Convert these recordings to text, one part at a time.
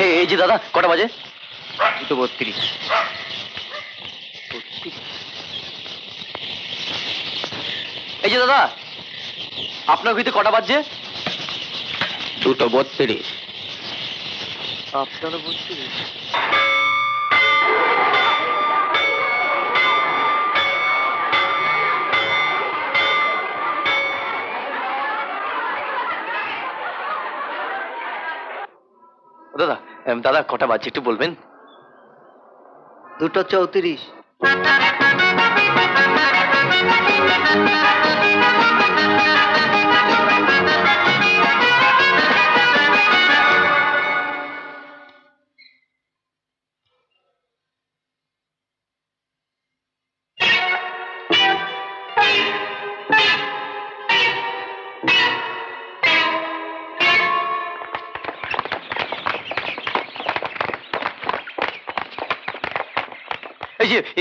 এই যে দাদা, কটা বাজে? 2:32। এই যে দাদা, আপনার ঘড়িতে কটা বাজছে? 2:32। আপনারও 32। দাদা, দাদা কটা বাজছে একটু বলবেন? 2:34।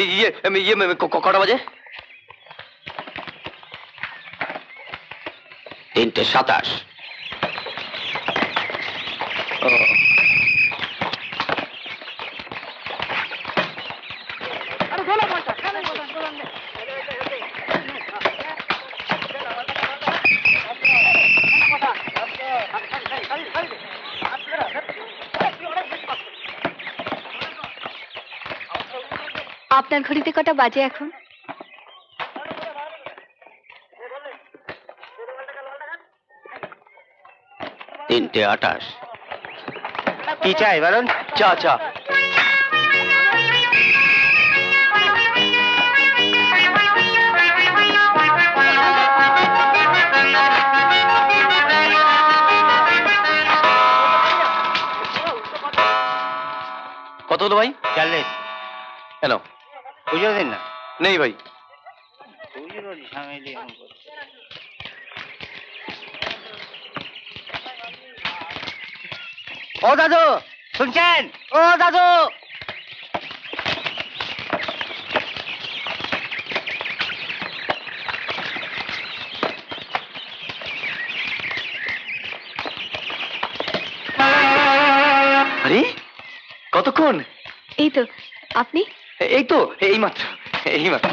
এই যে কটা বাজে? 3:27। আপনার ঘড়িতে কটা বাজে এখন? 3:28। কি চাই বলুন? চা চা। কত হলো ভাই? 40। কেন? খুঁজে দিন না। নেই ভাই। খুচরো ঝামেলি এমন করছে। ও দাদু শুনছেন? ও দাদু, আরে কতক্ষণ? এই তো। আপনি? এই তো এই মাত্র, এই মাত্র।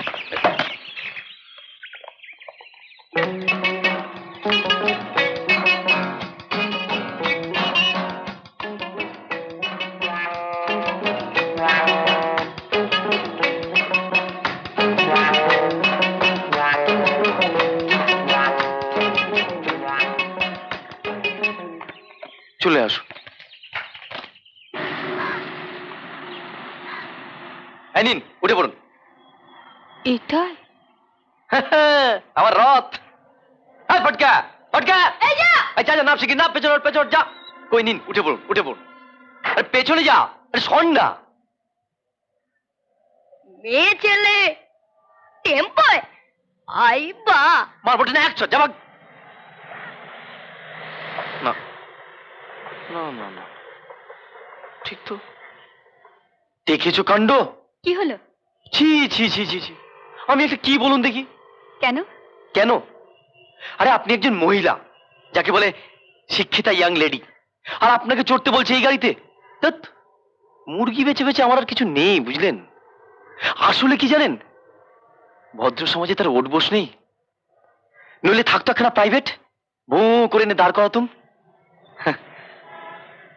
চলে আসো। এই নিন, উঠে পড়ুন। এটাই আমার রথ। এই ফটকা, ফটকা, এই যা, যা যা, নাপ শিখি, নাপ, পেছন ওঠ, পেছন ওঠ, যা। কই নিন, উঠে পড়ুন, উঠে পড়ুন। আরে পেছনে যা, আরে শোন না। মেয়ে ছেলে টেম্পোয় আইবা মারবো না 100, যা ভাগ। না না না না, ঠিক তো। দেখেছো কাণ্ড? কি হলো? ছি ছি ছি ছি ছি, আমি একটা কি বলুন দেখি। কেন? কেন? আরে আপনি একজন মহিলা, যাকে বলে শিক্ষিতা ইয়াং লেডি, আর আপনাকে চড়তে বলছে এই গাড়িতে? ধ্যাৎ, মুরগি বেচে বেচে আমার আর কিছু নেই, বুঝলেন? আসলে কি জানেন, ভদ্র সমাজে তার ওঠ বস নেই, নইলে থাকতো একখানা প্রাইভেট, বো করে এনে দাঁড় করাতুম। হ্যাঁ,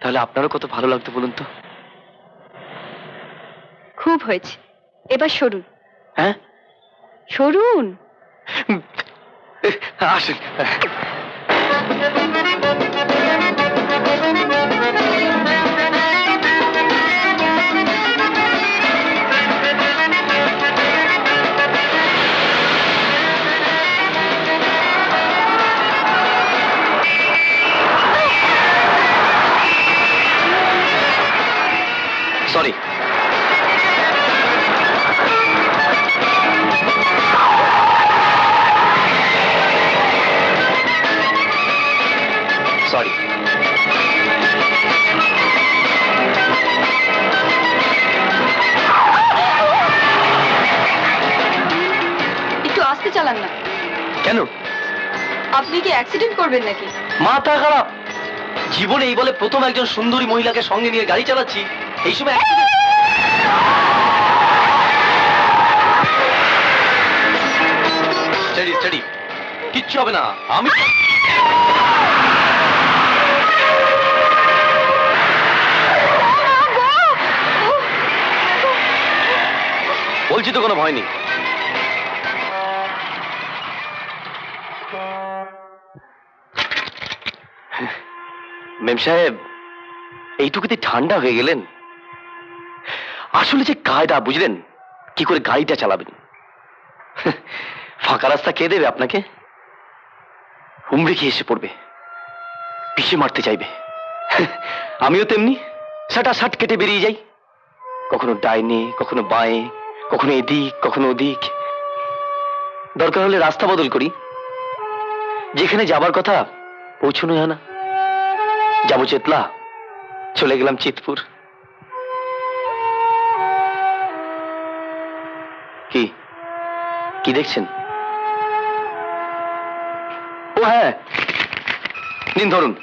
তাহলে আপনারও কত ভালো লাগতো বলুন তো। খুব হয়েছে, এবার সরুন। হ্যাঁ, সরুন। আসুন। সরি। সরি। একটু আস্তে চালান না। কেন? আপনি কি অ্যাক্সিডেন্ট করবেন নাকি? মাথা খারাপ, জীবনে এই বলে প্রথম একজন সুন্দরী মহিলাকে সঙ্গে নিয়ে গাড়ি চালাচ্ছি, এই সময় accident- স্টাডি স্টাডি, কিচ্ছু হবে না, আমি বলছি তো কোনো ভয় নেই। মেম সাহেব, এইটুকুতে ঠান্ডা হয়ে গেলেন। আসলে যে কায়দা বুঝলেন, কি করে গাড়িটা চালাবেন। ফাঁকা রাস্তা কে দেবে আপনাকে? হুমড়ে খেয়ে এসে পড়বে, পিষে মারতে চাইবে। আমিও তেমনি সাটা সাট কেটে বেরিয়ে যাই, কখনো ডাইনে, কখনো বাঁয়ে, কখনো এদিক, কখনো ওদিক। দরকার হলে রাস্তা বদল করি, যেখানে যাবার কথা পৌঁছানো হয় না। যাবো চেতলা, চলে গেলাম চিতপুর। কি কি দেখছেন? ও হ্যাঁ, নিন ধরুন।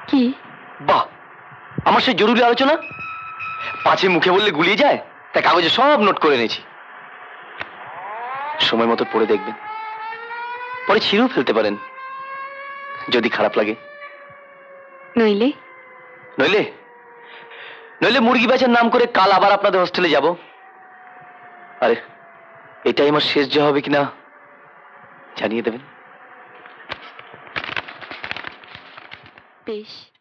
কি? বাহ, আমার সেই জরুরি আলোচনা, পাছে মুখে বললে গুলিয়ে যায়, তাই কাগজে সব নোট করে এনেছি। সময় মতো পড়ে দেখবেন, পরে ছিঁড়েও ফেলতে পারেন যদি খারাপ লাগে। নইলে? নইলে নইলে মুরগি বেচার নাম করে কাল আবার আপনাদের হোস্টেলে যাব। আরে এটাই আমার শেষ যা হবে কিনা জানিয়ে দেবেন। বেশ।